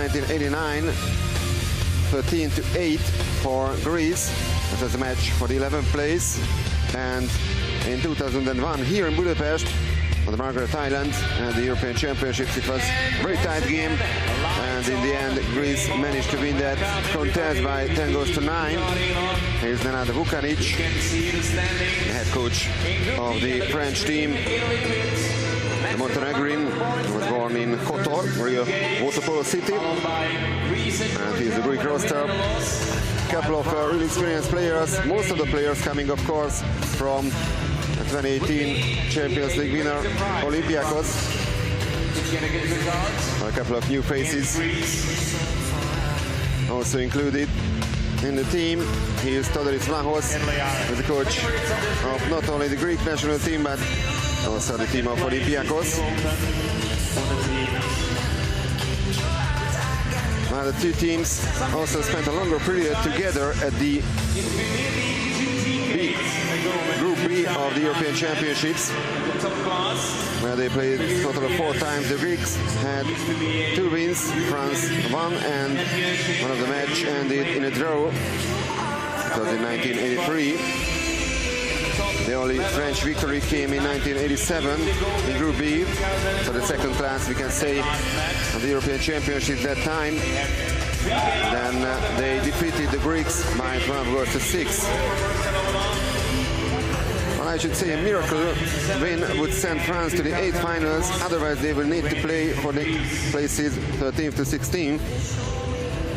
1989, 13-8 for Greece. That was a match for the 11th place. And in 2001, here in Budapest, on the Margaret Island, and the European Championships, it was a very tight game. And in the end, Greece managed to win that contest by 10-9. Here's Nenad Vukanic, the head coach of the French team. The Montenegrin was born in Kotor, Water-Polo city, and he's the Greek roster. A couple of really experienced players, most of the players coming, of course, from the 2018 Champions League winner Olympiacos. A couple of new faces also included in the team. He is Todoris Vlahos, the coach of not only the Greek national team, but also the team of Olympiacos. The two teams also spent a longer period together at the Group B of the European Championships, where they played a total of 4 times. The Greeks had 2 wins, France 1, and one of the match ended in a draw. It was in 1983. The only French victory came in 1987 in Group B, so the second class, we can say, of the European Championship that time. Then they defeated the Greeks by 12-6. Well, I should say a miracle win would send France to the 8th finals, otherwise they will need to play for the places 13th to 16th.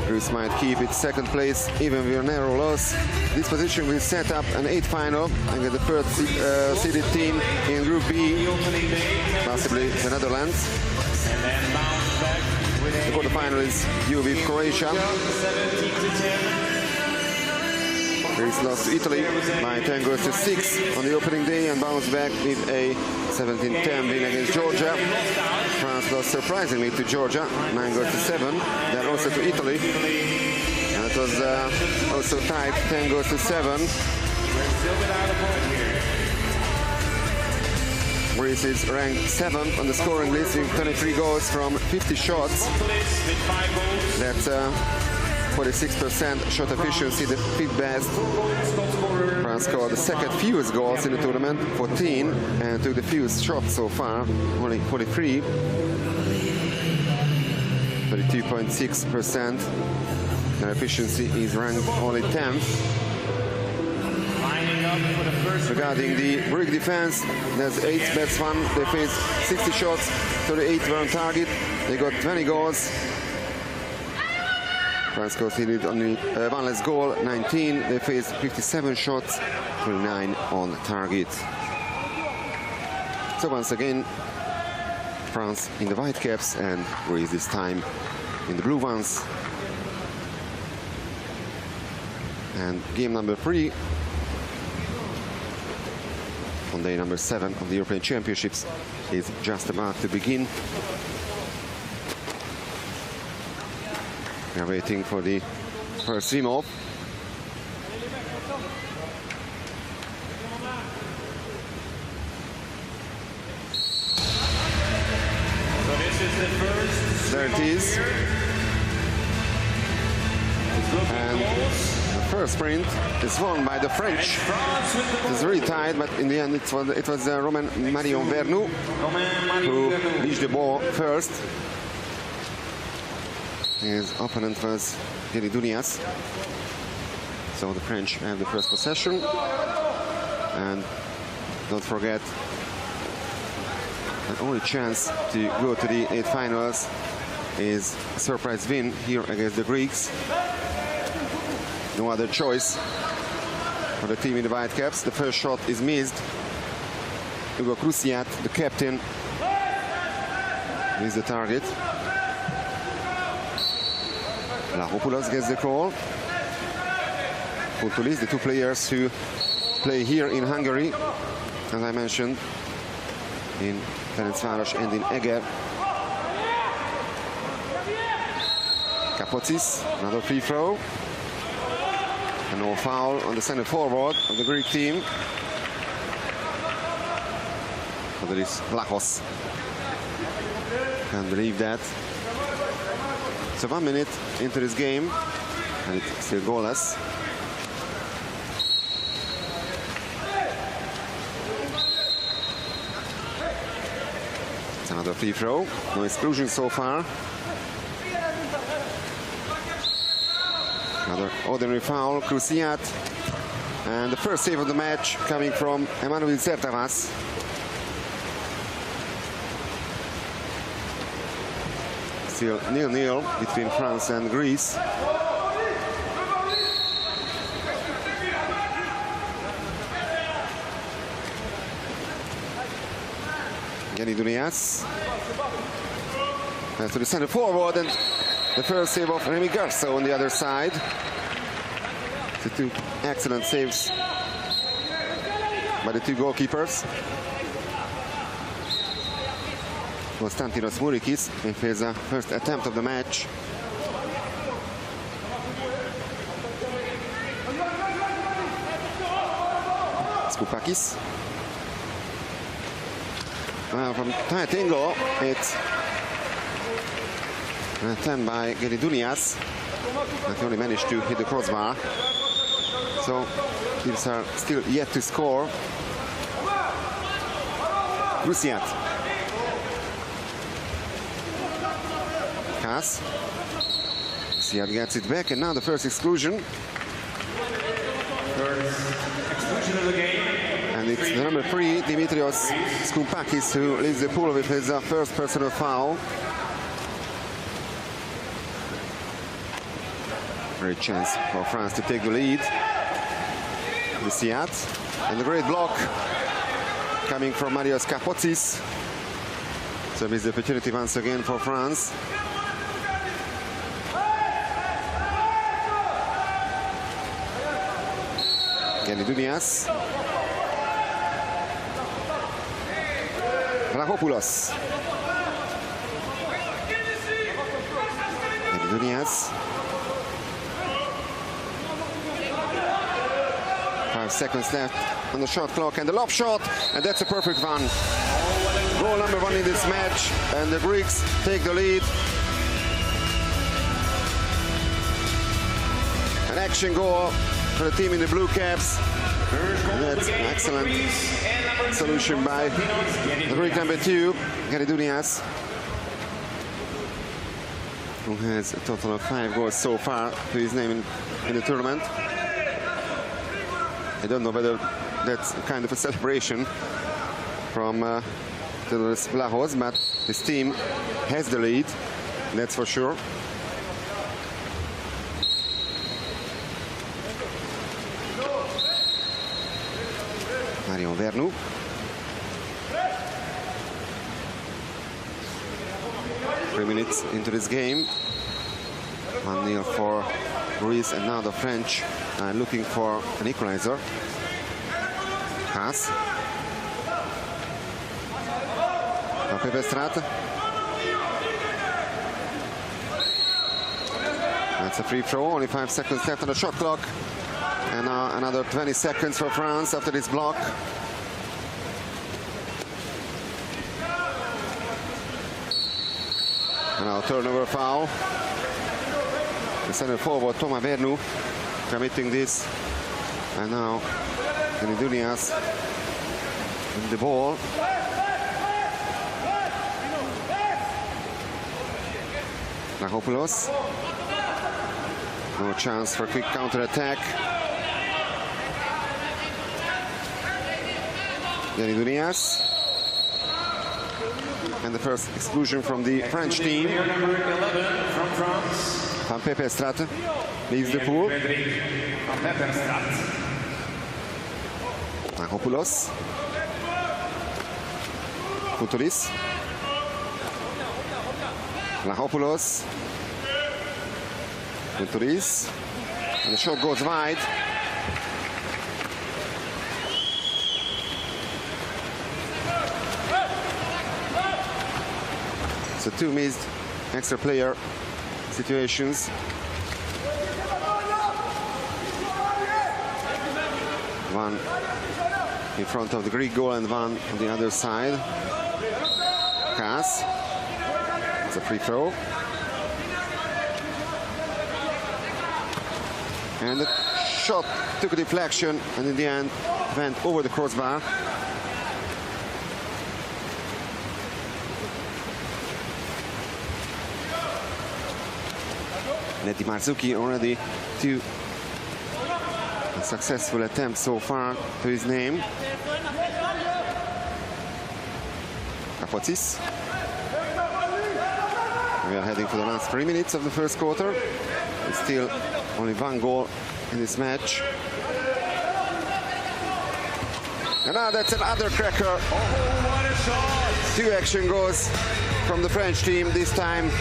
Greece might keep its second place even with a narrow loss. This position will set up an 8th final and get the first seeded team in Group B, possibly the Netherlands. The quarterfinal is due with Croatia. Greece lost to Italy by 10-6 on the opening day and bounced back with a 17-10 win against Georgia. France lost surprisingly to Georgia, 9-7. Then also to Italy, and it was also tied 10-7. Greece is ranked 7th on the scoring list with 23 goals from 50 shots. That's 46% shot efficiency, the 5th best. France scored the second fewest goals in the tournament, 14, and took the fewest shots so far, only 43. 32.6%. Their efficiency is ranked only 10th. Regarding the Greek defense, there's 8 best one. They faced 60 shots, 38 were on target. They got 20 goals. France conceded only 1 less goal, 19. They faced 57 shots, 29 on target. So once again, France in the white caps and Greece this time in the blue ones. And game number 3 on day number 7 of the European Championships is just about to begin. We are waiting for the first swim off. So this is the first. There it is. And the first sprint is won by the French. It was really tight, but in the end it was Romain Marion Vernou who reached the ball first. His opponent was Thierry Dunias. So the French have the first possession. And don't forget, the only chance to go to the 8th finals is a surprise win here against the Greeks. No other choice for the team in the white caps. The first shot is missed. Hugo Cruciat, the captain, is the target. Laropoulos gets the call. Funtulis, the 2 players who play here in Hungary, as I mentioned, in Ferencváros and in Eger. Kapotsis, another free throw. And no foul on the center forward of the Greek team. Todoris Vlahos. Can't believe that. So 1 minute into this game, and it's still goalless. It's another free throw. No exclusion so far. Another ordinary foul, Cruciat. And the first save of the match coming from Emmanuel Zertavas. Still 0-0 between France and Greece. Genny Dunias. To the center forward, and the first save of Remy Garceau on the other side. The two excellent saves by the two goalkeepers. Konstantinos Mourikis in his first attempt of the match. Skoupakis. Well, from tight angle, it's an attempt by Genny Dunias, but he only managed to hit the crossbar. So teams are still yet to score. Cruciat. Pass. Cruciat gets it back, and now the first exclusion. First exclusion of the game. And it's the number 3, Dimitrios Skoupakis, who leaves the pool with his first personal foul. Great chance for France to take the lead. Cruciat, and the great block coming from Marios Kapotsis. So it's the opportunity once again for France. Genny Dunias. Vlachopoulos. Genny Dunias. 5 seconds left on the shot clock, and the lob shot, and that's a perfect one. Goal number 1 in this match, and the Greeks take the lead. An action goal for the team in the blue caps. And that's an excellent solution by the Greek number 2, Genny Dunias, who has a total of 5 goals so far to his name in the tournament. I don't know whether that's kind of a celebration from Theodoros Vlachos, but his team has the lead, that's for sure. Marion Vernou. Three minutes into this game. 1-0 for Greece, and now the French are looking for an equalizer. Pass. Pepe Strata. That's a free throw, only 5 seconds left on the shot clock. And now another 20 seconds for France after this block. And now turnover foul. The center forward, Thomas Vernou, committing this. And now Genny Dunias in the ball. Vlachopoulos. No chance for a quick counter-attack. Genny Dunias. And the first exclusion from the French team. Number 11 from France. Van Peperstraat leaves the pool. Vlachopoulos. Futulis. Vlachopoulos. Futulis. And the shot goes wide. So 2 missed extra player situations. One in front of the Greek goal and one on the other side. Pass. It's a free throw. And the shot took a deflection and in the end went over the crossbar. Neti Marzuki already 2 successful attempts so far to his name. Kapotsis. We are heading for the last 3 minutes of the first quarter. It's still only 1 goal in this match. And now that's another cracker. Oh, what a shot! 2 action goals from the French team, this time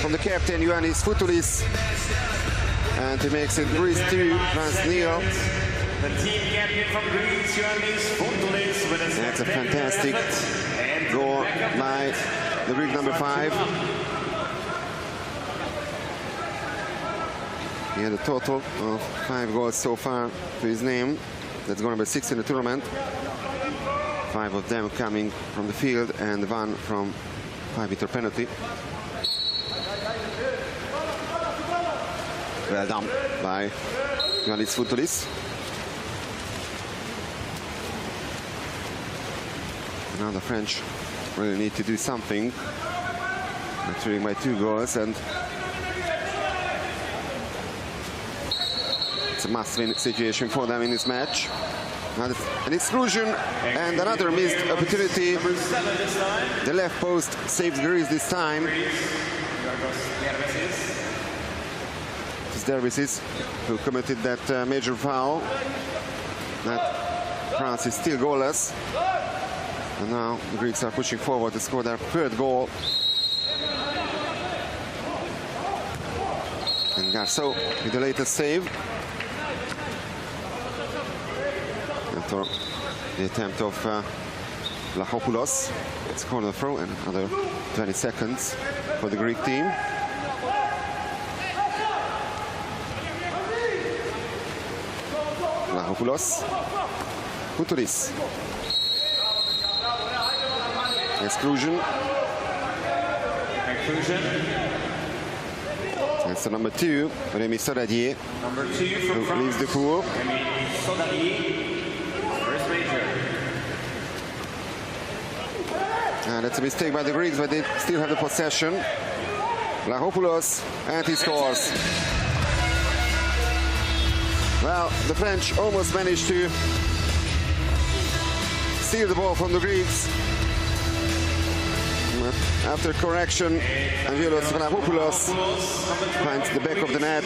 from the captain Ioannis Foutoulis. And he makes it Greece 2, France 0. The team captain from Greece, Ioannis Foutoulis, with a That's a fantastic goal by the Greek number 5. He had a total of 5 goals so far to his name. That's goal number 6 in the tournament. 5 of them coming from the field and 1 from 5-meter penalty. Well done by Ioannis Foutoulis. Now the French really need to do something. They're trailing by 2 goals and it's a must-win situation for them in this match. Now an exclusion and another missed opportunity. The left post saves Greece this time. It's Dervises who committed that major foul. That France is still goalless. And now the Greeks are pushing forward to score their 3rd goal. And Garceau with the latest save. After the attempt of Vlachopoulos. It's corner throw and another 20 seconds for the Greek team. Vlachopoulos. Foutoulis. Exclusion. That's the number 2, Rémi Soradier, Number 2 from who France, leaves the pool. Rémi Soradier, first major. That's a mistake by the Greeks, but they still have the possession. Vlachopoulos, and he scores. Well, the French almost managed to steal the ball from the Greeks. After correction, Angelos Vlachopoulos finds the back of the net.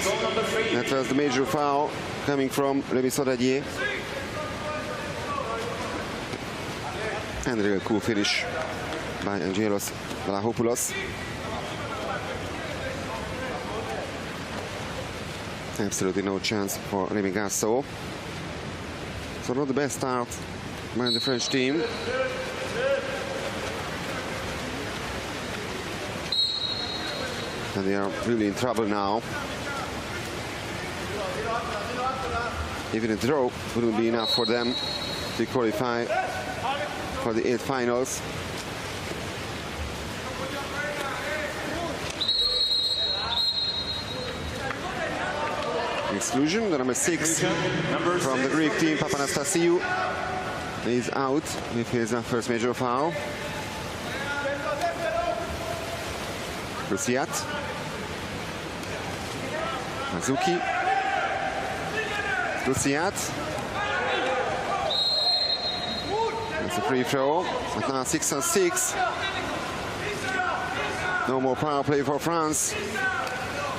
That was the major foul coming from Rémi Soradier. And a real cool finish by Angelos Vlachopoulos. Absolutely no chance for Rémi Garceau. So not the best start by the French team. And they are really in trouble now. Even a draw wouldn't be enough for them to qualify for the 8 finals. Exclusion, the number 6 from the Greek team, Papanastasiou, is out with his first major foul. Luciat. Marzuki. Luciat. That's a free throw. But now 6-on-6. No more power play for France.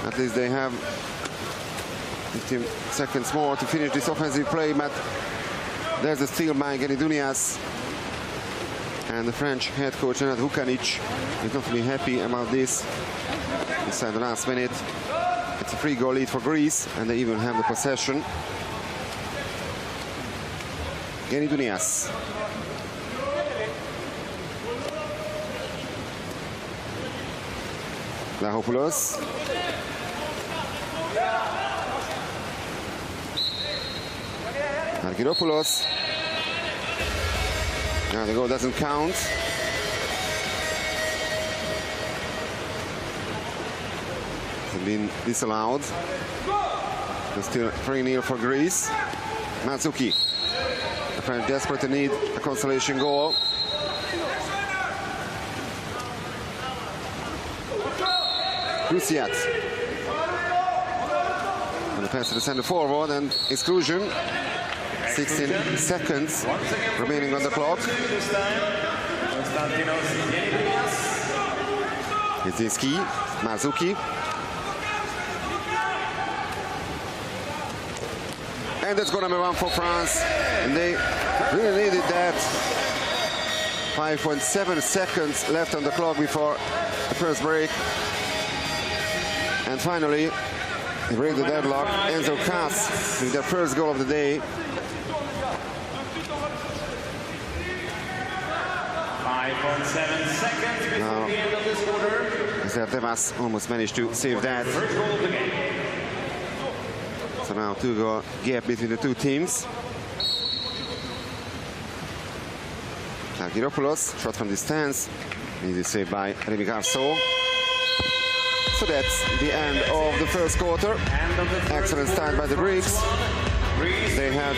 At least they have 15 seconds more to finish this offensive play, but there's a steal by Genidunias. And the French head coach, Nenad Vukanic, is not really happy about this. Inside the last minute, it's a 3-goal lead for Greece, and they even have the possession. Genidunias. Vlachopoulos. Argyropoulos. Now the goal doesn't count. It's been disallowed. Still 3-0 for Greece. Matsuki. The French desperate to need a consolation goal. Cruciat. And the pass to the center forward and exclusion. 16 seconds remaining on the clock. Kaczynski, Mazuki. And that's goal number 1 for France. And they really needed that. 5.7 seconds left on the clock before the first break. And finally, they break the deadlock. Enzo Kass with their first goal of the day. 5.7 seconds before the end of this quarter. Devas almost managed to save that. So now 2-goal gap between the two teams. Argyropoulos, shot from distance. Easy save by Rémi Garceau. So that's the end of the first quarter. Excellent start by the Greeks. They had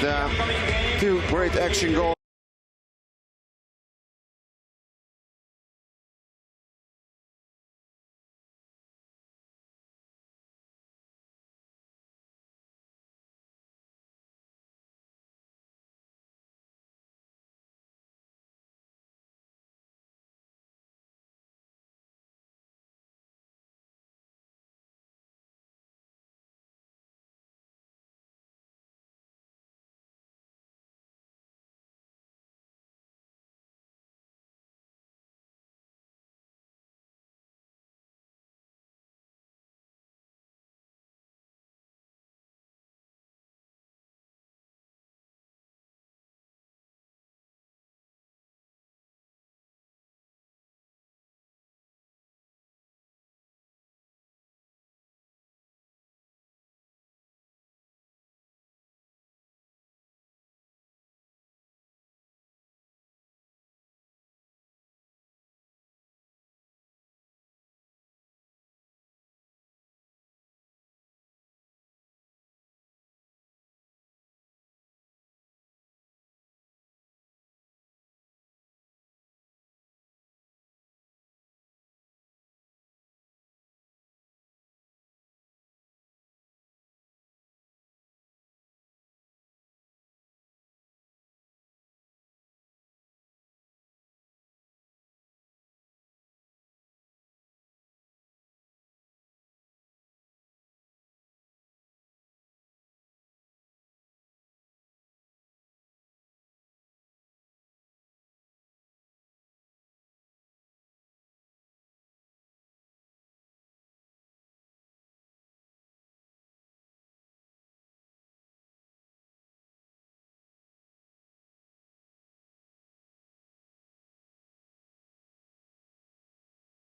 2 great action goals.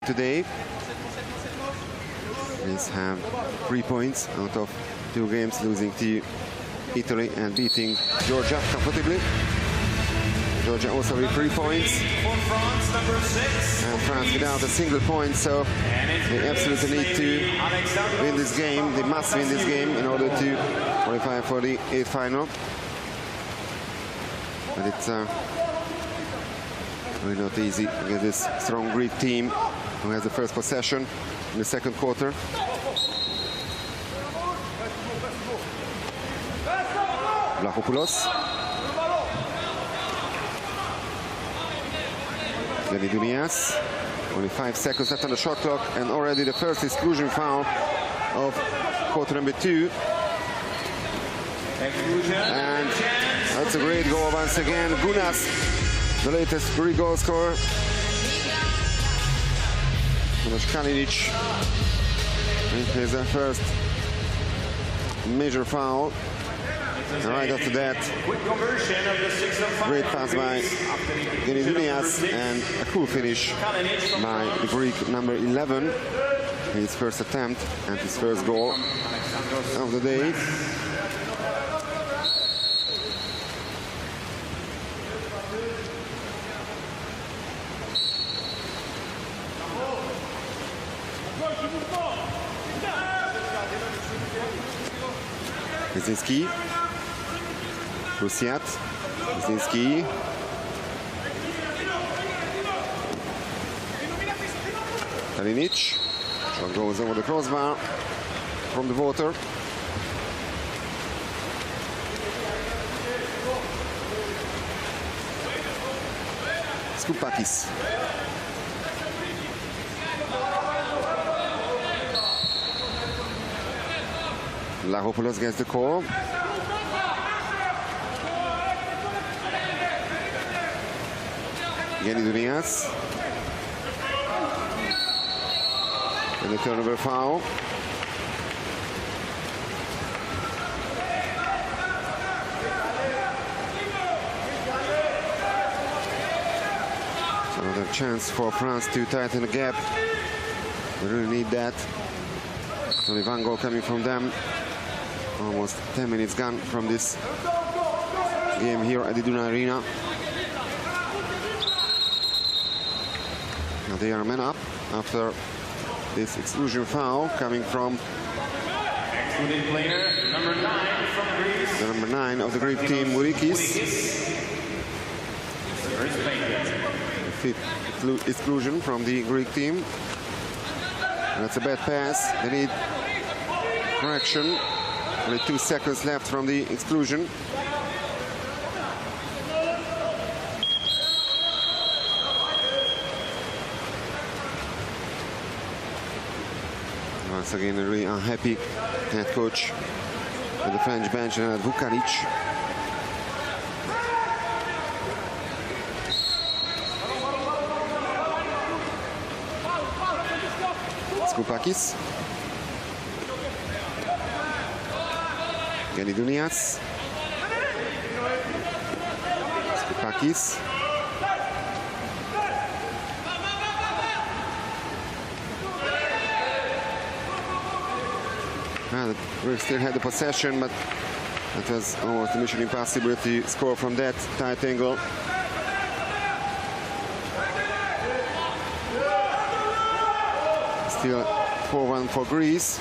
Today, Greece have 3 points out of 2 games, losing to Italy and beating Georgia comfortably. Georgia also with 3 points. And France without a single point, so they absolutely need to win this game. They must win this game in order to qualify for the 8th final. But it's really not easy against this strong Greek team who has the first possession in the second quarter. Vlachopoulos. Denias. Only 5 seconds left on the shot clock, and already the first exclusion foul of quarter number 2. And that's a great goal once again. Gunas, the latest Greek goal scorer. Kalinic is the first major foul. And right after that, great pass by Denias and a cool finish by the Greek number 11. His first attempt and his first goal of the day. Brzezinski. Rusiat. Brzezinski. Kalinic. Shot goes over the crossbar from the water. Skupakis. Vlachopoulos gets the call. Genidunias. And the turnover foul. Another chance for France to tighten the gap. They really need that. Only one goal coming from them. Almost 10 minutes gone from this game here at the Duna Arena. Now they are men up after this exclusion foul coming from Excluded player number 9 from Greece. the number 9 of the Greek team, Mourikis. Fifth exclusion from the Greek team. And that's a bad pass. They need correction. Only 2 seconds left from the exclusion. Once again, a really unhappy head coach at the French bench, and Vukaric. Skupakis. Genidunias. Skupakis. Well, we still had the possession, but it was almost a mission impossible to score from that tight angle. Still 4-1 for Greece.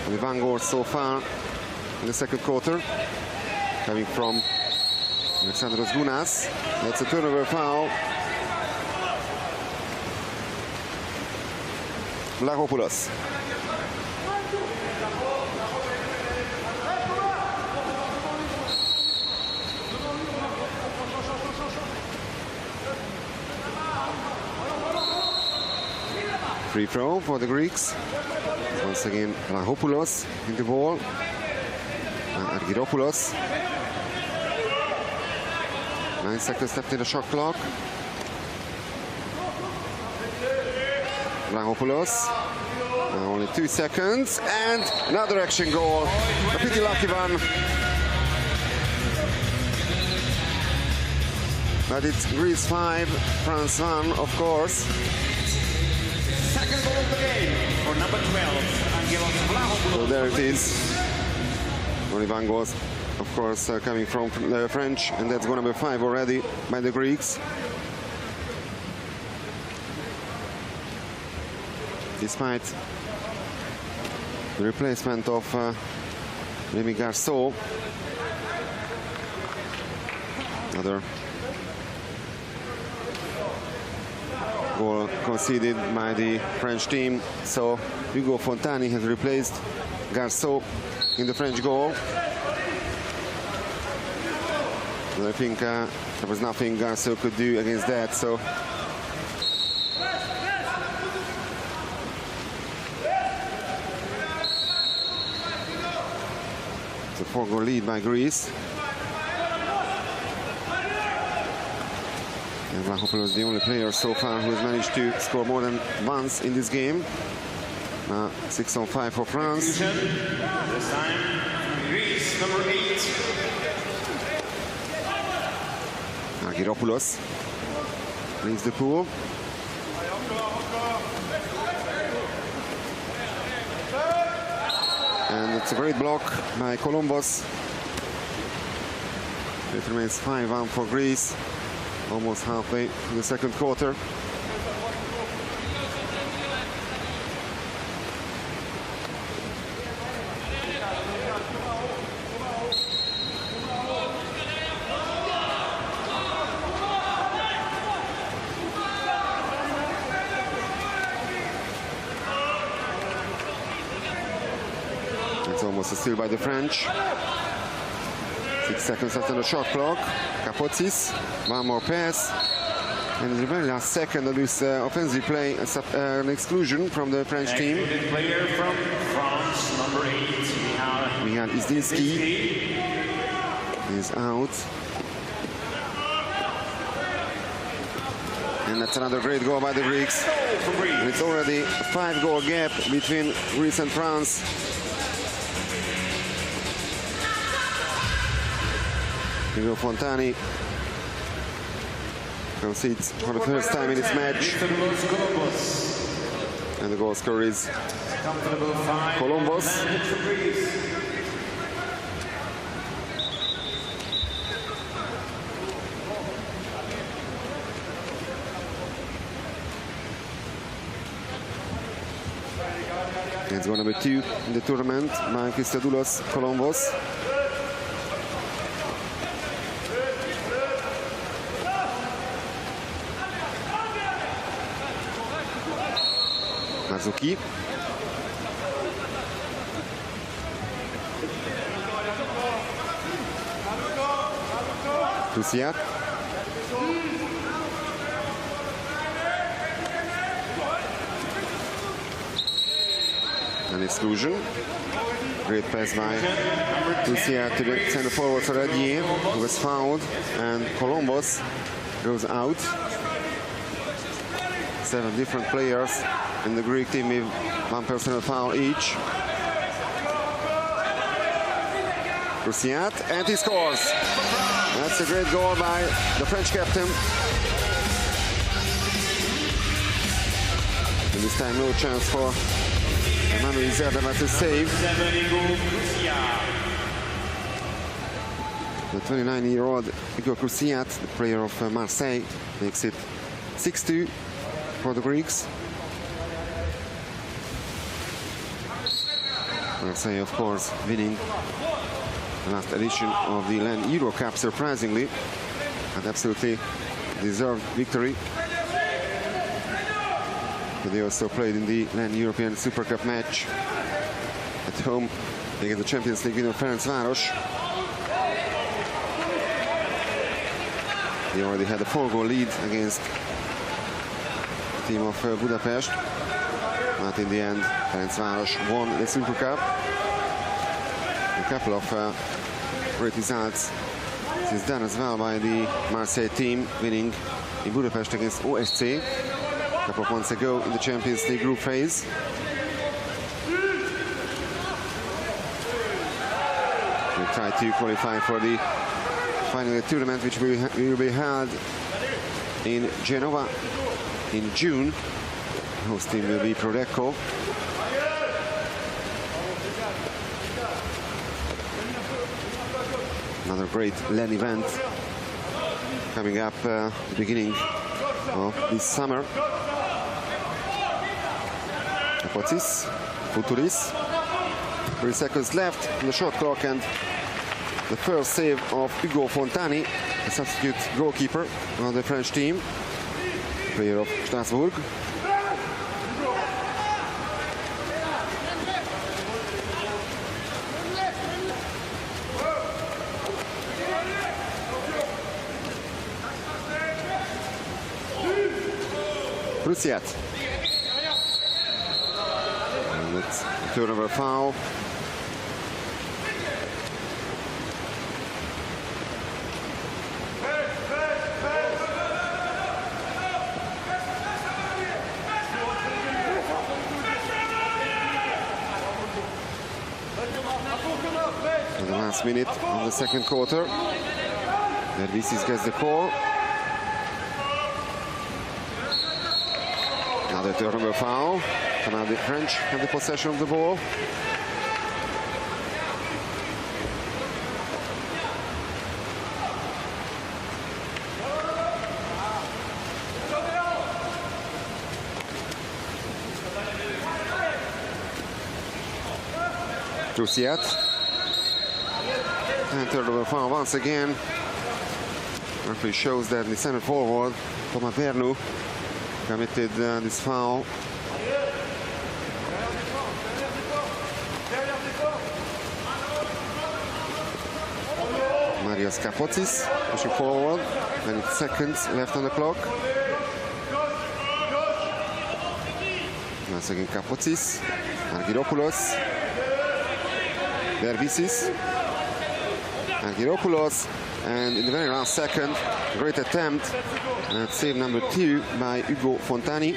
Only one goal so far in the second quarter, coming from Alexandros Gounas. That's a turnover foul. Vlachopoulos. Free throw for the Greeks. Once again, Vlachopoulos in the ball. Argyropoulos. 9 seconds left in the shot clock. Vlachopoulos. Only 2 seconds. And another action goal. A pretty lucky one. But it's Greece 5, France 1, of course. Second goal of the game for number 12, So there it is. Only one goal, of course, coming from the French, and that's goal number 5 already by the Greeks. Despite the replacement of Rémi Garceau, another goal conceded by the French team. So Hugo Fontani has replaced Garceau in the French goal. And I think there was nothing Garceau could do against that. So it's a 4-goal lead by Greece. And Vlachopoulos is the only player so far who has managed to score more than once in this game. 6 on 5 for France. This time, Greece, number 8. Argyropoulos leaves the pool. And it's a great block by Columbus. It remains 5-1 for Greece. Almost halfway in the second quarter. It's almost a steal by the French. 6 seconds after the shot clock. Kapotsis, one more pass. And in the very last second of this offensive play, an exclusion from the French team. Player from France, number 8. We had Isdinski. He's out. And that's another great goal by the Greeks. And it's already a 5-goal gap between Greece and France. Ugo Fontani concedes for the first time in this match. And the goal scorer is Columbus. It's goal number 2 in the tournament by Christodoulos Columbus. Mazuki. Tusiak. An exclusion. Great pass by Tusiak to the center forward for Radier, who was fouled, and Columbus goes out. 7 different players in the Greek team with 1 personal foul each. Roussiat, and he scores. That's a great goal by the French captain. And this time no chance for Emmanuel Zerdava to save. The 29-year-old Igor Roussiat, the player of Marseille, makes it 6-2 for the Greeks. Marseille, of course, winning the last edition of the LAN Euro Cup, surprisingly, an absolutely deserved victory. But they also played in the LAN European Super Cup match at home against the Champions League winner Ferencváros. They already had a 4-goal lead against the team of Budapest. But in the end, Ferencváros won the Super Cup. A couple of great results since then as well by the Marseille team, winning in Budapest against OSC a couple of months ago in the Champions League group phase. They try to qualify for the final tournament, which will be held in Genova in June. The host team will be Prodeco. Another great LAN event coming up the beginning of this summer. Kapotsis, Futuris. 3 seconds left on the shot clock, and the first save of Ugo Fontani, the substitute goalkeeper on the French team, player of Strasbourg. Roussiat. And it's a turnover foul. In the last minute of the second quarter, Dervisis gets the call. Another turnover foul. And now the French have the possession of the ball. Roussiat. And turnover foul once again. Referee shows that the center forward, Thomas Vernou, committed this foul. Arias Kapotsis pushing forward. 20 seconds left on the clock. Once again Kapotsis, Argyropoulos, Dervisis, Argyropoulos, and in the very last second, great attempt at save number 2 by Ugo Fontani.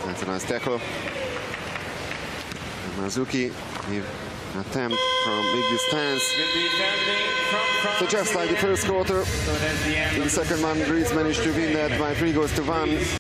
That's a nice tackle. And Marzuki, attempt from big distance. So just like the first quarter, in the second one, Greece managed to win that by 3-1.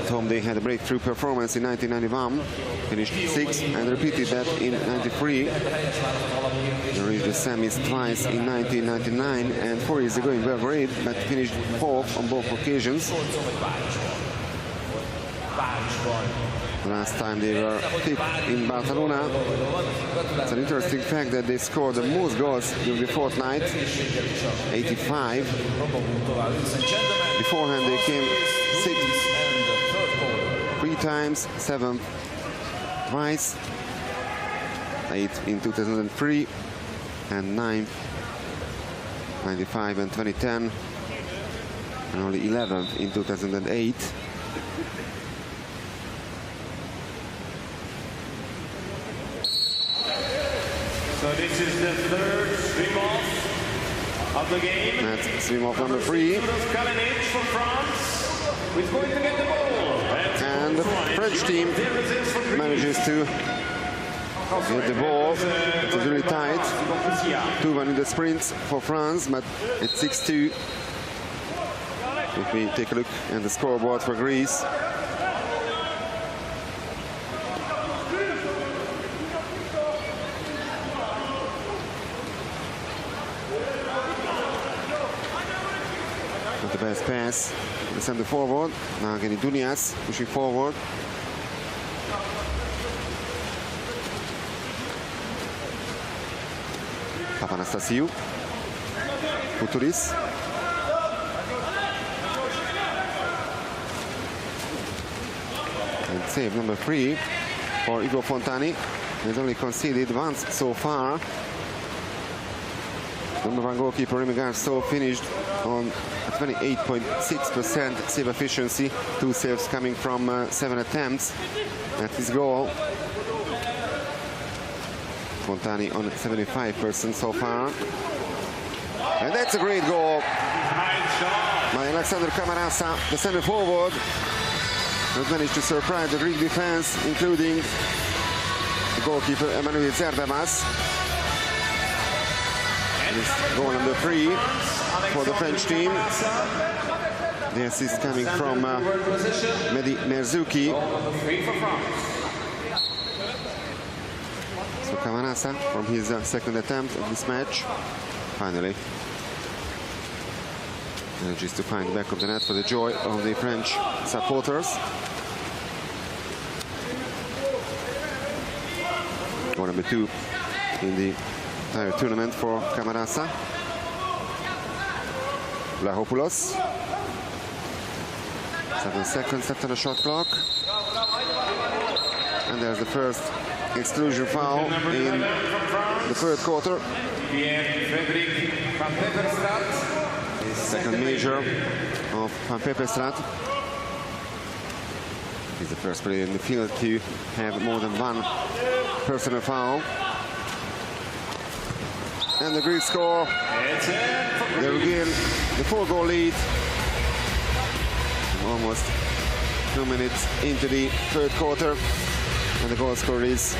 Tom Day had a breakthrough performance in 1991, finished 6th and repeated that in 93. He reached the semis twice in 1999 and 4 years ago in Belgrade, but finished 4th on both occasions. The last time they were 5th in Barcelona. It's an interesting fact that they scored the most goals during the fortnight, 85. Beforehand they came 6th 3 times, 7th twice, 8th in 2003 and 9th, 95 and 2010, and only 11th in 2008. So this is the third swim-off of the game. That's swim-off number 3. For France, who's going to get the ball. And the French team manages to get the ball. It is really tight. 2-1 in the sprints for France, but it's 6-2. If we take a look at the scoreboard for Greece. Not the best pass. The center forward. Now getting Dunias pushing forward. Papanastasiou. Futuris. And save number 3 for Ugo Fontani. He's only conceded once so far. Number 1 goalkeeper Remy Garceau finished on a 28.6% save efficiency. 2 saves coming from 7 attempts at his goal. Fontani on 75% so far. And that's a great goal by Alexander Camarasa, the center forward, has managed to surprise the Greek defense, including the goalkeeper Emmanuel Zerdavas. Goal number 3 for the French team. The assist coming from Mehdi Merzuki. So Camarasa from his second attempt of this match. Finally manages to find the back of the net for the joy of the French supporters. Goal number 2 in the entire tournament for Camarasa. Vlahopoulos. 7 seconds after the shot clock. And there's the first exclusion foul in the third quarter. Second major of Van Peperstraat. He's the first player in the field to have more than 1 personal foul. And the Greeks score. They regain the 4-goal lead. Almost 2 minutes into the third quarter. And the goal scorer is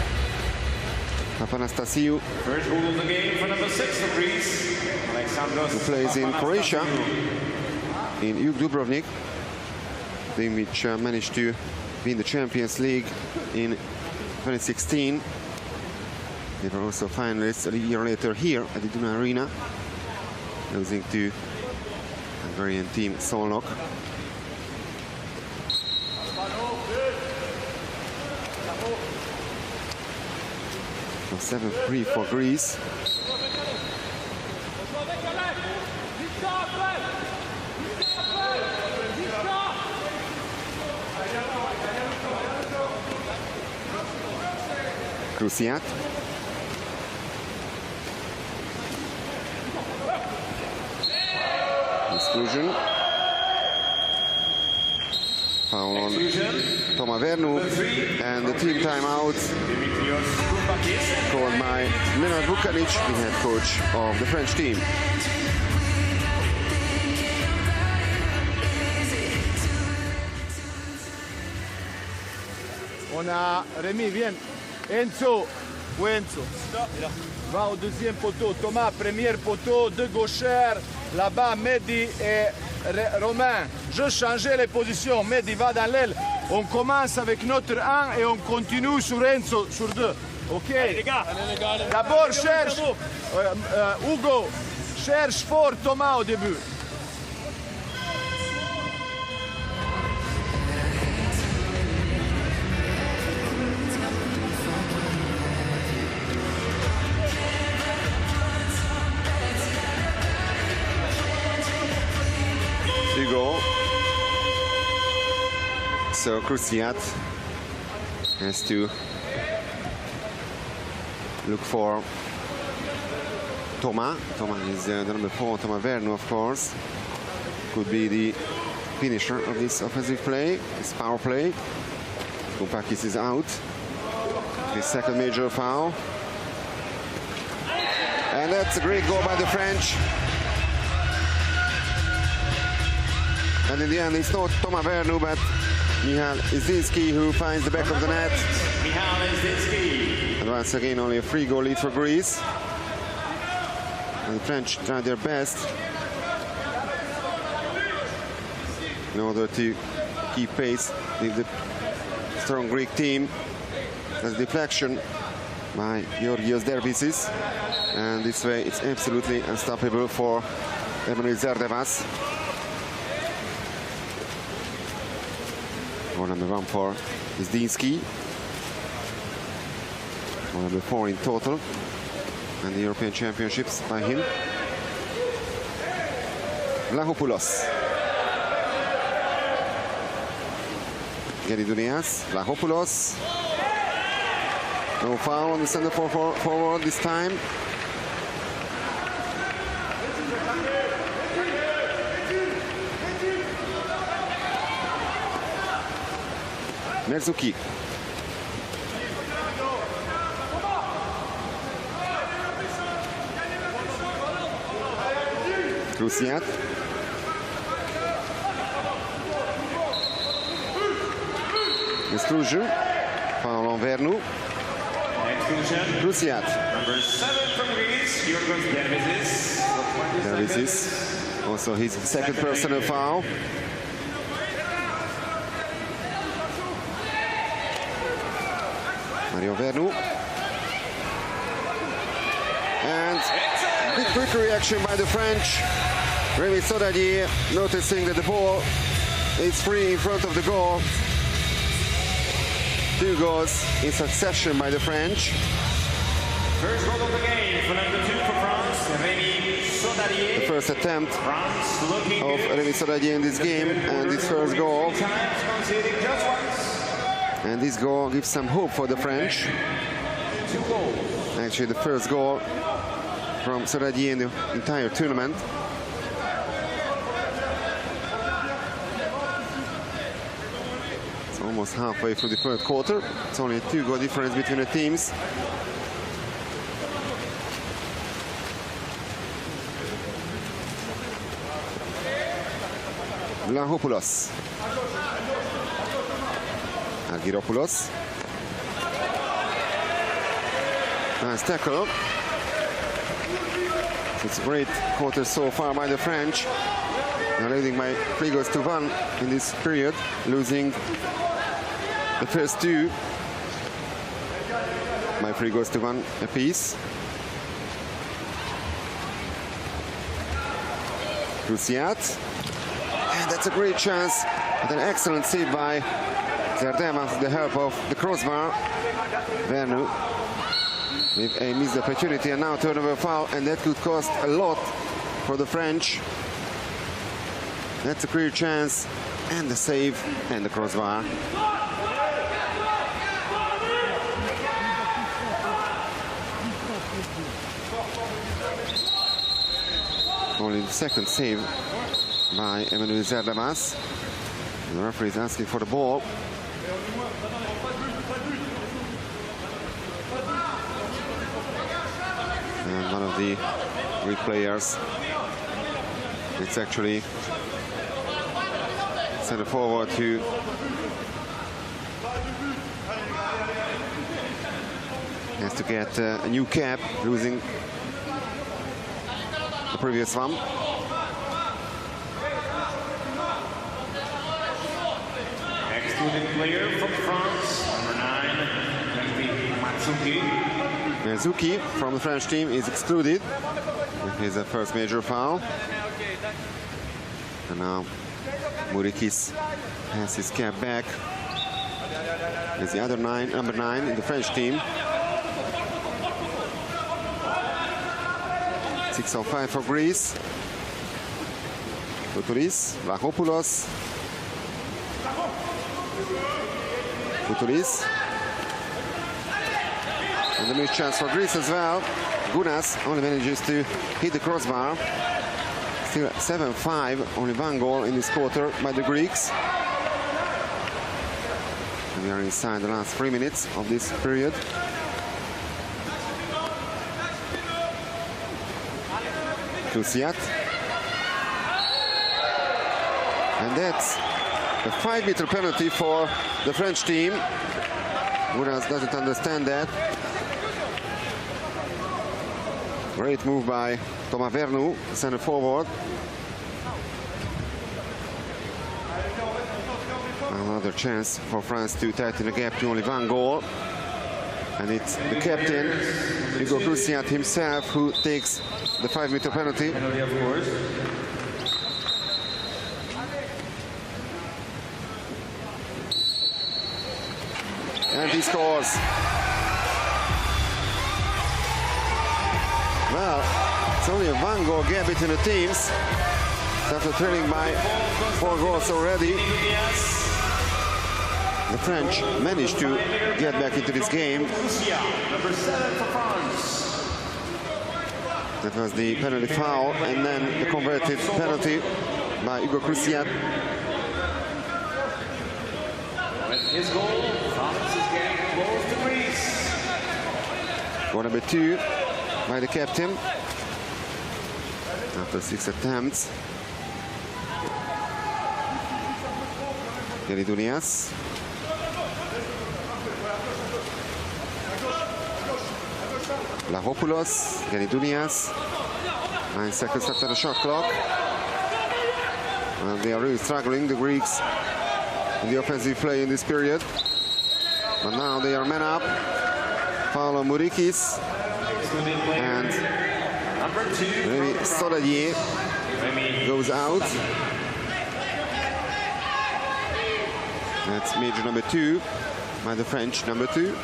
Papanastasiou, First goal of the game for number 6 for Greece, who plays in Croatia, in Juk Dubrovnik, team which managed to win the Champions League in 2016. They were also finalists a year later here at the Duna Arena, losing to Hungarian team Szolnok. So 7-3 for Greece. Krusiak. Exclusion. Foul on Toma Vernu, and the team timeout called by Nenad Vukanic, the head coach of the French team. On a Rémi, viens. Enzo, où Enzo? Va au deuxième poteau. Thomas, premier poteau, 2 gauchères. Là-bas, Mehdi et Romain. Je changeais les positions. Mehdi va dans l'aile. On commence avec notre 1 et on continue sur Enzo, sur 2. OK? D'abord, cherche. Hugo, cherche fort Thomas au début. Hugo. So Krusiak has to look for Toma. Toma is the number 4, Toma Vernu, of course. Could be the finisher of this offensive play, this power play. Koupakis is out. His second major foul. And that's a great goal by the French. And in the end, it's not Toma Vernu, but Michal Izinski who finds the back of the net. Michal Izinski. And once again, only a 3-goal lead for Greece. And the French tried their best in order to keep pace with the strong Greek team. There's a deflection by Georgios Dervisis. And this way, it's absolutely unstoppable for Emmanuel Zerdavas. Goal number 1 for Izinski. Goal number 4 in total. And the European Championships by him. Vlahopoulos. Geridonias. Vlahopoulos. No foul on the center forward this time. Merzuki. Krusiat. Exclusion. Foul on Vernou. Krusiat. Number 7 from Greece, Yorgos Dervisis. Dervisis. Also his second personal foul. Mario Vernou. And big quick reaction by the French. Rémi Sodadier noticing that the ball is free in front of the goal. 2 goals in succession by the French. First goal of the game for number 2 for France, Rémi Sodadier. The first attempt France looking of Rémi Sodadier in this game, and his first goal. times conceding just once. And this goal gives some hope for the French. 2 goals. Actually, the first goal from Sodadier in the entire tournament. It's almost halfway through the third quarter. It's only a 2-goal difference between the teams. Vlahopoulos. Argyropoulos. Nice tackle. It's a great quarter so far by the French. They're leading by 3-1 in this period, losing the first 2 by 3-1 apiece. Krusiat. And that's a great chance. With an excellent save by Zerdema with the help of the crossbar. Vernou with a missed opportunity, and now turnover foul, and that could cost a lot for the French. That's a clear chance, and the save, and the crossbar. Only the second save by Emmanuel Zerdamas. The referee is asking for the ball. And one of the Greek players, it's actually center forward who has to get a new cap, losing the previous one. Excluded player from France, number 9, Matsuki. Merzuki from the French team is excluded with his first major foul. And now Mourikis has his cap back as the other number 9 in the French team. 6:05 for Greece. Futuris, Vlahopoulos. Futuris. And a missed chance for Greece as well. Gunas only manages to hit the crossbar. Still 7-5, only 1 goal in this quarter by the Greeks. And we are inside the last 3 minutes of this period. Krusiat. And that's a 5-meter penalty for the French team. Gunas doesn't understand that. Great move by Thomas Vernou, center forward. Another chance for France to tighten the gap to only 1 goal. And it's the captain, Hugo Krusiat himself, who takes the 5-meter penalty. Penalty, of course. And he scores. Well, it's only a 1-goal gap between the teams. After trailing by 4 goals already, the French managed to get back into this game. Number 7 for France. That was the penalty foul, and then the converted penalty by Hugo Krusiat. With his goal, France is getting close to Greece. Goal number 2 by the captain. After 6 attempts. Gelidonias. Water-Polo, Gelidonias. 9 seconds after the shot clock. And they are really struggling, the Greeks, in the offensive play in this period. But now they are men up. Paolo Mourikis and Rémi Soladier goes out. That's major number 2 by the French, number 2.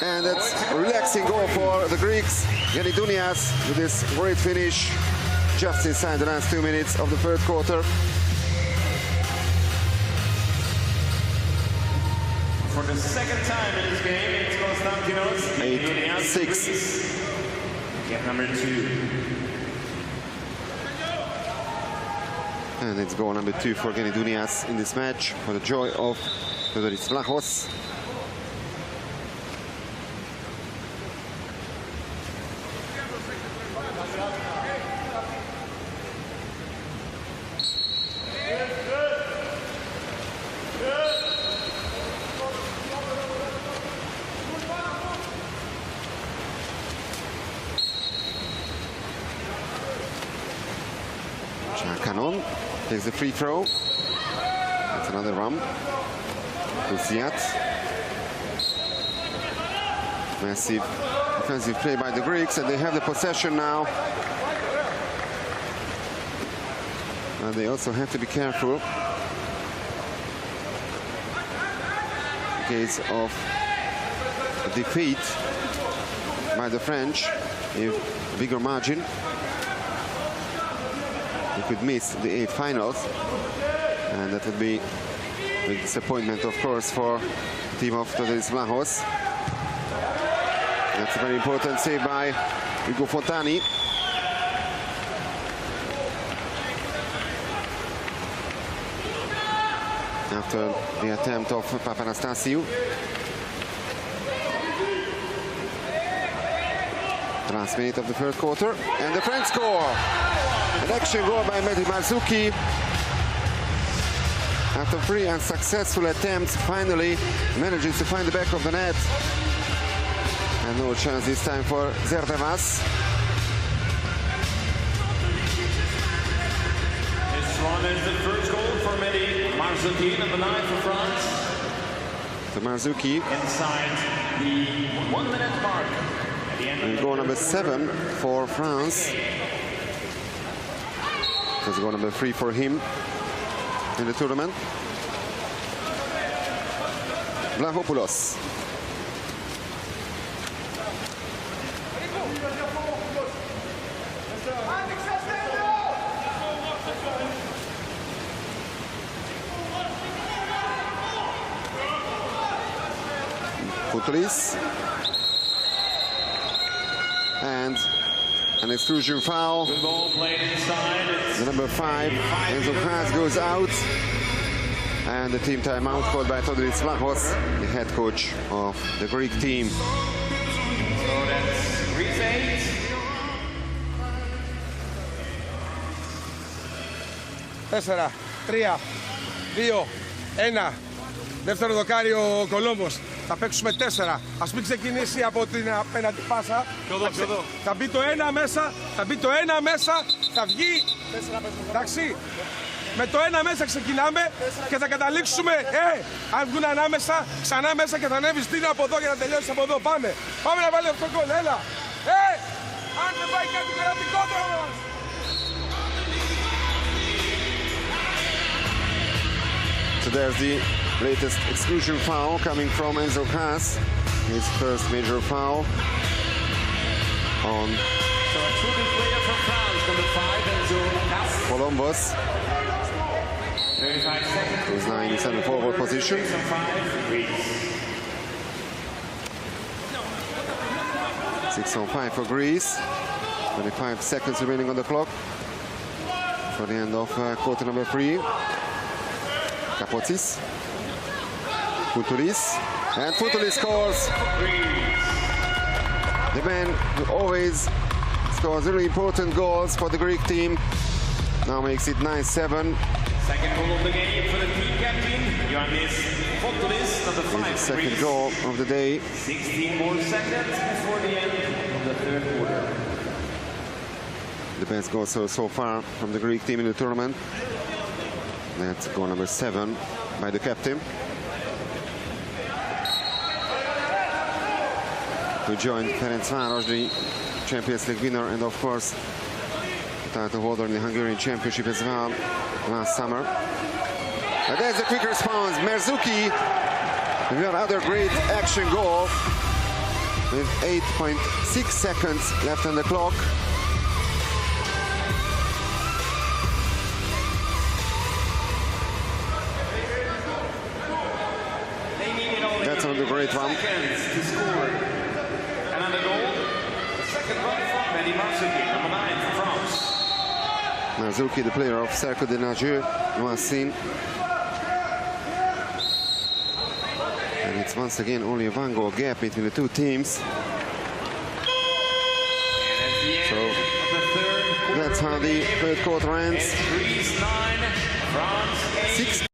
And that's a relaxing goal for the Greeks. Gelidonias with this great finish just inside the last 2 minutes of the third quarter. For the second time in this game, it's Konstantinos. 8-6. Game number 2. And it's goal number 2 for Gelidonias in this match, for the joy of Theodoris Vlachos. Canon takes the free throw. That's another run. Luciat. Massive offensive play by the Greeks, and they have the possession now. And they also have to be careful in case of a defeat by the French, a bigger margin. They could miss the 8 finals, and that would be a big disappointment, of course, for the team of Theodoris Vlachos. That's a very important save by Ugo Fontani. After the attempt of Papanastasiou. The last minute of the third quarter, and the French score. An action goal by Mehdi Marzouki. After 3 unsuccessful attempts, finally manages to find the back of the net. And no chance this time for Zerdevas. This one is the first goal for Mehdi Marzouki, number 9 for France. To Marzouki. Inside the 1 minute mark. And goal number 7 for France. That's goal number 3 for him in the tournament. Vlachopoulos. Koutoulis. And an exclusion foul. Good ball played inside. The number 5, Enzo Kras, goes out. And the team timeout called by Theodoris Vlachos, the head coach of the Greek team. So that's Greece 8. Τέσσερα, 3, 2, 1. Δεύτερο δοκάρι ο Κολόμπος. Θα παίξουμε 4. Ας μην ξεκινήσει από την απέναντι πάσα. Θα μπει το 1 μέσα. Θα μπει το 1 μέσα. Θα βγει. Εντάξει. Με το 1 μέσα ξεκινάμε και θα καταλήξουμε. Αν βγουν ανάμεσα, ξανά μέσα και θα ανέβει στην από εδώ για να τελειώσει από εδώ. Πάμε. Πάμε να βάλει αυτό το γκολ. Έλα. Αν δεν πάει κάτι κρατικό τρόπο. So there's the latest exclusion foul coming from Enzo Kras. His first major foul on So a shooting player from France, number 5, Enzo Kras. Columbus, 35 seconds. who's now in the center forward position. 6 on 5 for Greece. 25 seconds remaining on the clock. for the end of quarter number 3. Kapotsis. Futulis. And Futulis scores. The man who always scores really important goals for the Greek team. Now makes it 9-7. Second goal of the game for the team captain, Ioannis Fontoulis, number 5. Second goal of the day. 16 more seconds before the end of the third quarter. The best goal so far from the Greek team in the tournament. That's goal number 7 by the captain, who joined Ferencváros, the Champions League winner, and of course the title holder in the Hungarian Championship as well last summer. But there's a quick response. Merzuki with another great action goal with 8.6 seconds left on the clock. That's another great one. To score. Another goal. The second one from Mehdi Marzuki, number 9 from France. Marzuki, the player of Cercle de Nageux, was seen. And it's once again only a 1 goal gap between the two teams. So that's how the third quarter ends. Greece 9, France 8. 6.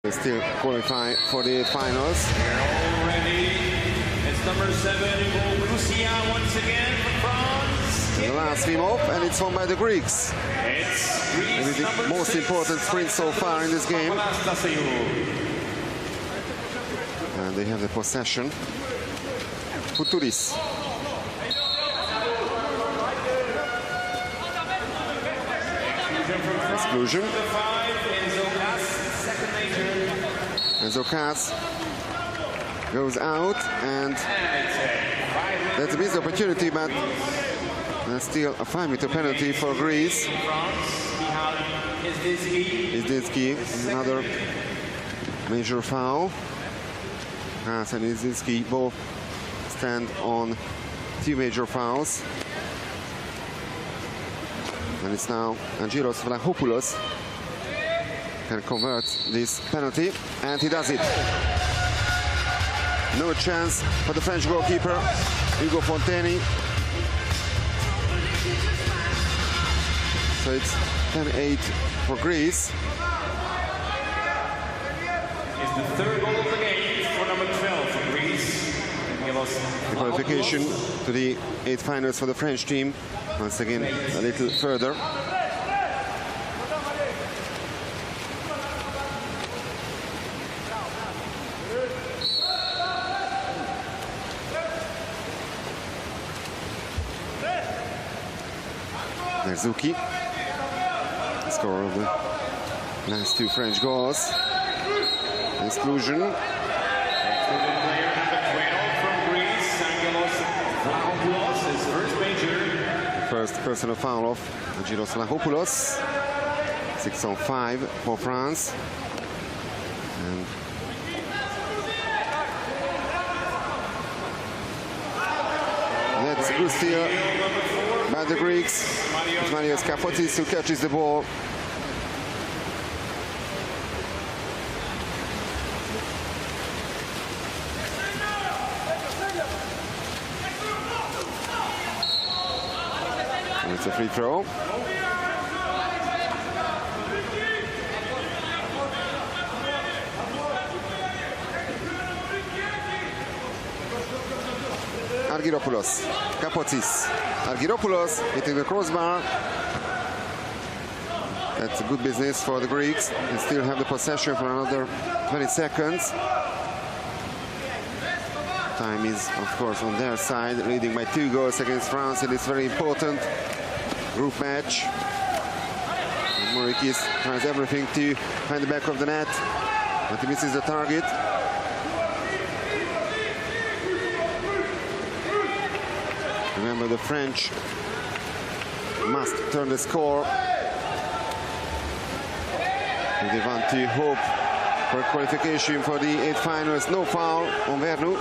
They still qualify for the finals. Already, it's number 7, Lucia once again from France. The last swim off, and it's won by the Greeks. It's Greece, Maybe the most 6, important sprint so far in this game. And they have the possession. Futulis. Exclusion. Enzo Cas goes out, and that's a missed opportunity, but that's still a 5-meter penalty for Greece. Izdinsky, another major foul. Cas and Izdinsky both stand on 2 major fouls. And it's now Angelos Vlachopoulos can convert this penalty, and he does it. No chance for the French goalkeeper, Hugo Fonteni. So it's 10-8 for Greece. is the third goal of the game for number 12 from Greece. The qualification to the 8th finals for the French team. Once again, a little further. Zuki, scorer of the last 2 French goals. Exclusion. Player number 12 from Greece, his first major. First personal foul of Angelos Vlachopoulos. 6-on-5 for France. And that's good steal by the Greeks. Marios Kapotis who catches the ball. And it's a free throw. Argyropoulos, Kapotis, Argyropoulos hitting the crossbar. That's good business for the Greeks. They still have the possession for another 20 seconds. Time is, of course, on their side, leading by 2 goals against France in this very important group match. Morikis tries everything to find the back of the net, but he misses the target. Remember, the French must turn the score if they want to hope for qualification for the 8th finals. No foul on Vernou.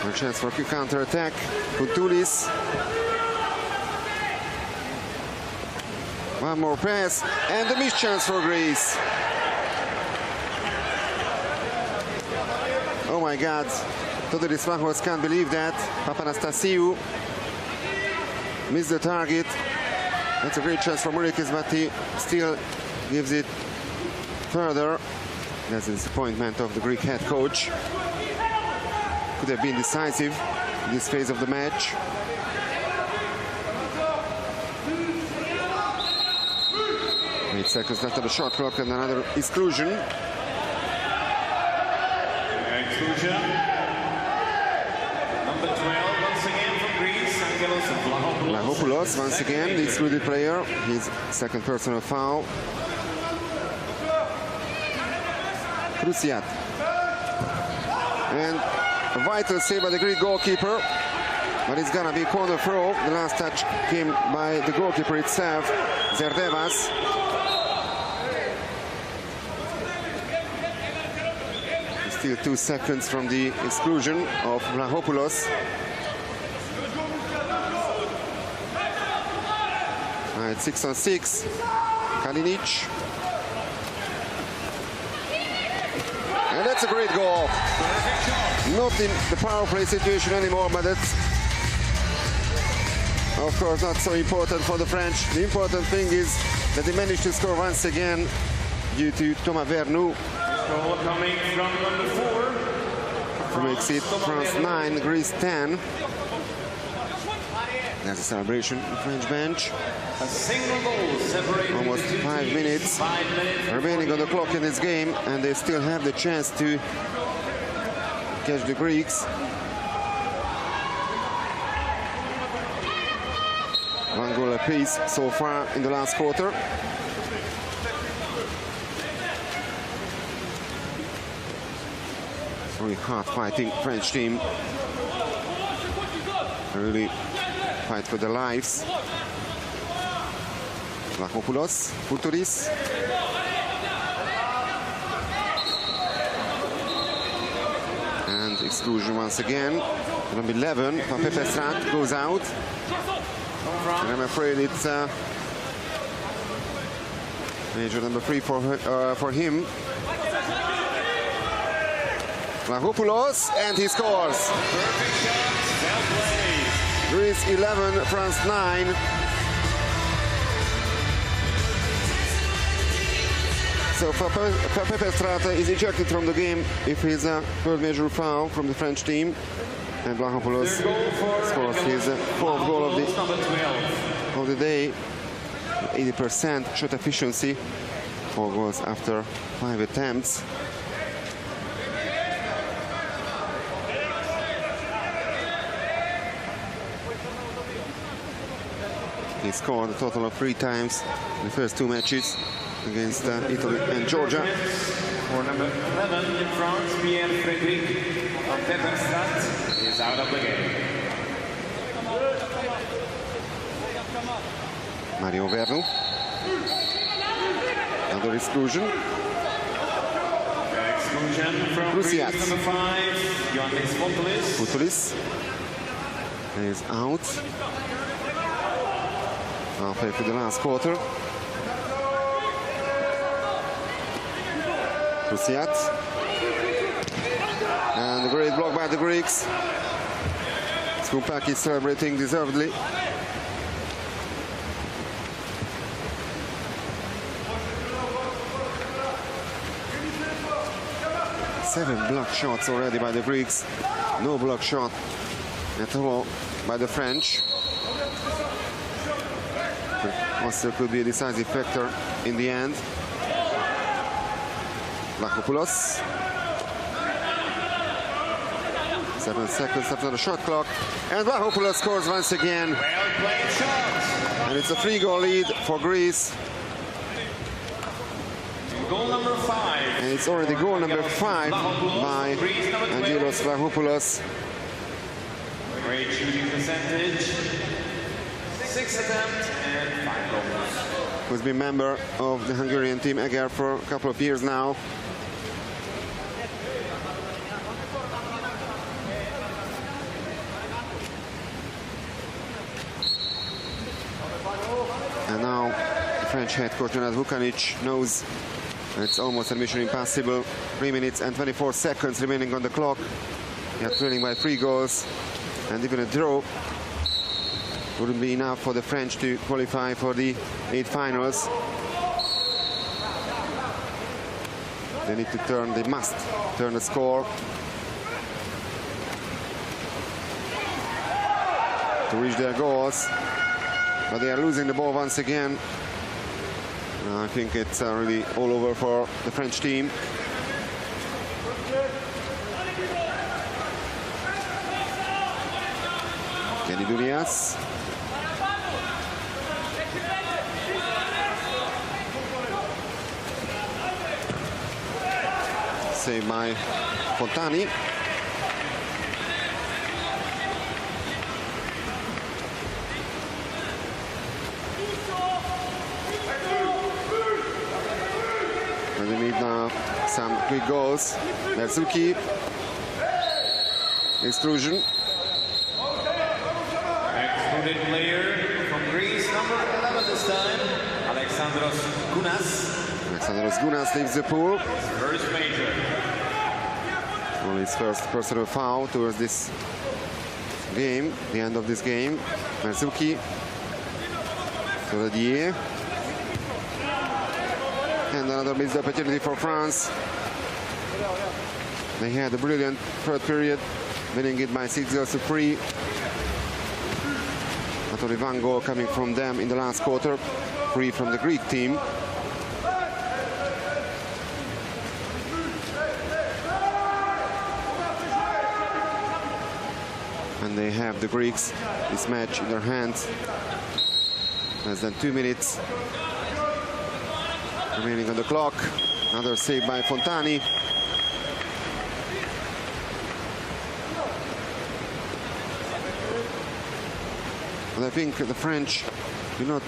A chance for a quick counter-attack. Koutoulis. One more pass, and a missed chance for Greece. Oh my God, Todori Svachos can't believe that. Papanastasiou missed the target. That's a great chance for Morikis, but he still gives it further. That's a disappointment of the Greek head coach. Could have been decisive in this phase of the match. Eight seconds left on the shot clock, and another exclusion. Exclusion. Number 12, once again from Greece, Angelos Vlachopoulos, once again, the excluded player. His second personal foul. Cruciat. And a vital save by the Greek goalkeeper. But it's gonna be a corner throw. The last touch came by the goalkeeper itself, Zerdevas. Still 2 seconds from the exclusion of Vlachopoulos. Right, 6-on-6. Kalinic. And that's a great goal. Not in the power play situation anymore, but that's, of course, not so important for the French. The important thing is that they managed to score once again due to Thomas Vernou. Goal coming from number 4. Who makes it France 9, Greece 10. There's a celebration on the French bench. A single goal separating Almost the 2 5 teams. minutes 5 minutes remaining on the clock in this game, and they still have the chance to catch the Greeks. One goal apiece so far in the last quarter. Really hard-fighting French team. Really fight for their lives. Vlachopoulos, Koutoulis. And exclusion once again. Number 11, Pape Pestrat goes out. And I'm afraid it's major number 3 for him. Vlachopoulos, and he scores. Greece 11, France 9. So Pepe Strata is ejected from the game if he's a third major foul from the French team. And Vlachopoulos scores his fourth goal of the day. 80% shot efficiency. 4 goals after 5 attempts. He scored a total of 3 times in the first 2 matches against Italy and Georgia. For number 11 in France, Pierre-Frédéric of Tettenstadt is out of the game. Mario Vernu. Another exclusion. Exclusion from Greece, number 5, Ioannis Fontoulis. Fontoulis is out. Halfway through the last quarter. Krusiat. And a great block by the Greeks. Skupakis celebrating deservedly. Seven block shots already by the Greeks. No block shot at all by the French. Also could be a decisive factor in the end. Vlachopoulos. 7 seconds after the shot clock. And Vlachopoulos scores once again. Well played shot. And it's a 3-goal lead for Greece. Goal number 5. And it's already goal number 5 by Angelos Vlachopoulos. Great shooting percentage. 6 attempts and 5 goals. Who's been member of the Hungarian team Eger for a couple of years now. And now the French head coach Jonathan Vukanic knows it's almost a mission impossible. 3 minutes and 24 seconds remaining on the clock. They are trailing by 3 goals, and even a draw wouldn't be enough for the French to qualify for the 8 finals. They must turn the score to reach their goals. But they are losing the ball once again. I think it's really all over for the French team. Kenny Durias. Saved by Fontani. And they need now some quick goals. Merzuki. Exclusion. Excluded player from Greece, number 11 this time, Alexandros Gounas. Alexandros Gounas leaves the pool. First major. Only his first personal foul towards this game, the end of this game. Merzuki. Soladier. And another missed opportunity for France. They had a brilliant third period, winning it by 6-3. Not only 1 goal coming from them in the last quarter, 3 from the Greek team. And they have the Greeks this match in their hands. Less than 2 minutes remaining on the clock. Another save by Fontani. And I think the French do not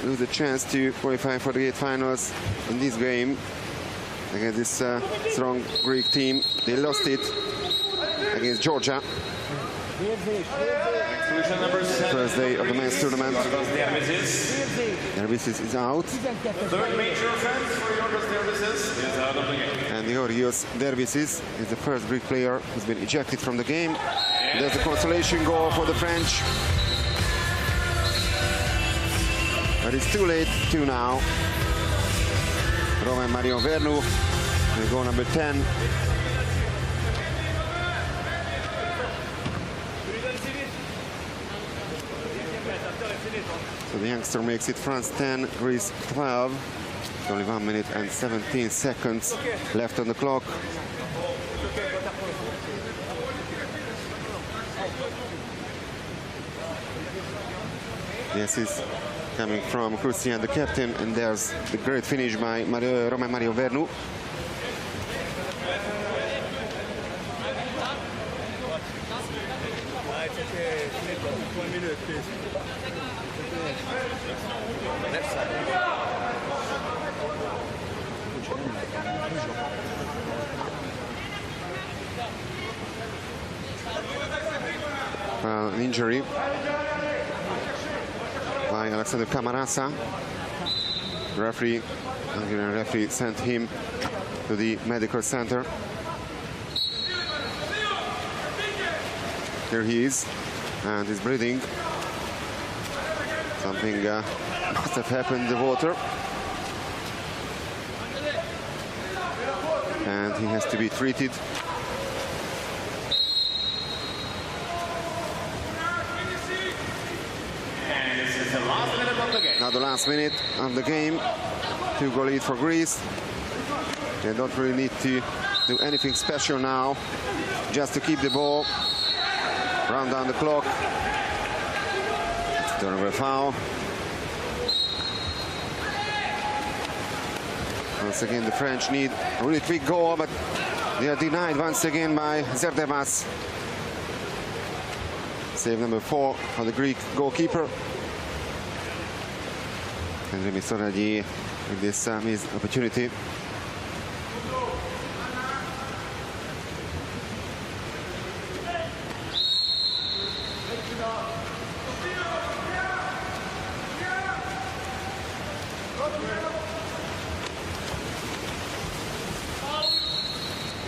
lose a chance to qualify for the 8 finals in this game against this strong Greek team. They lost it against Georgia. Exclusion number 7. First day of the men's tournament. Dervisis is out. Third major offense for Yorgos Dervisis is out of the game. And Yorgos Dervisis is the first Greek player who's been ejected from the game. There's a consolation goal for the French. But it's too late to now Roman Mario Vernu will go number 10. So the youngster makes it France 10, Greece 12. Only 1 minute and 17 seconds left on the clock. The assist coming from Christian, the captain, and there's the great finish by Roman Mario Vernu. An injury by Alexander Camarasa. Hungarian referee sent him to the medical center. Here he is, and he's breathing. Something must have happened in the water. And he has to be treated. Now the last minute of the game. 2-goal lead for Greece. They don't really need to do anything special now, just to keep the ball, run down the clock. Turnover foul. Once again, the French need a really quick goal, but they are denied once again by Zerdevas. Save number 4 for the Greek goalkeeper. And Remy Soragyi with this missed opportunity.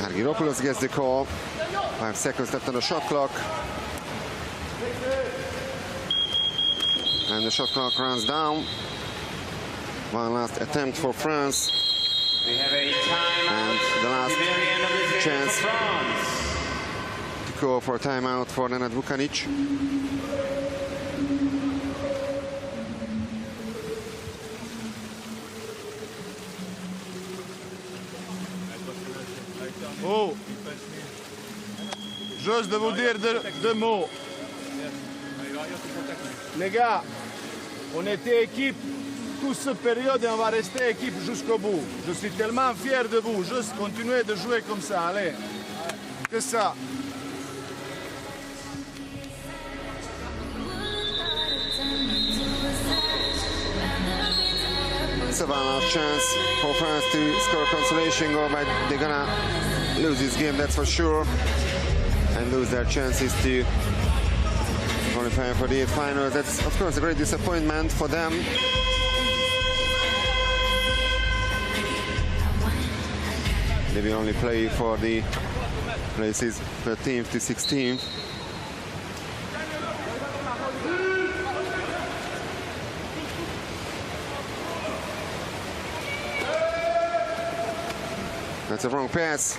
Argyropoulos gets the call. 5 seconds left on the shot clock. And the shot clock runs down. One last attempt for France. We have a timeout. And the last The very end of this game chance for France. to go for a timeout for Nenad Vukanic. Oh, juste de vous dire deux mots. Les gars, on était équipe toute cette période et on va rester équipe jusqu'au bout. Je suis tellement fier de vous. Juste continuez de jouer comme ça. Allez, que ça. It's a last chance for France to score a consolation goal, but they're gonna lose this game, that's for sure, and lose their chances to qualify for the finals. That's of course a great disappointment for them. They will only play for the places 13th to 16th. That's a wrong pass.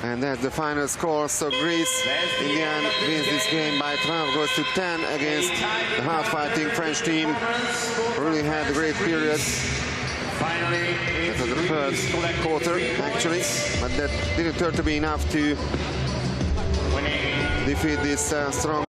And that's the final score. So Greece, in the end, wins this game by 12 goals to 10 against the hard-fighting French team. Really had a great period. That was the first quarter, actually. But that didn't turn to be enough to defeat this strong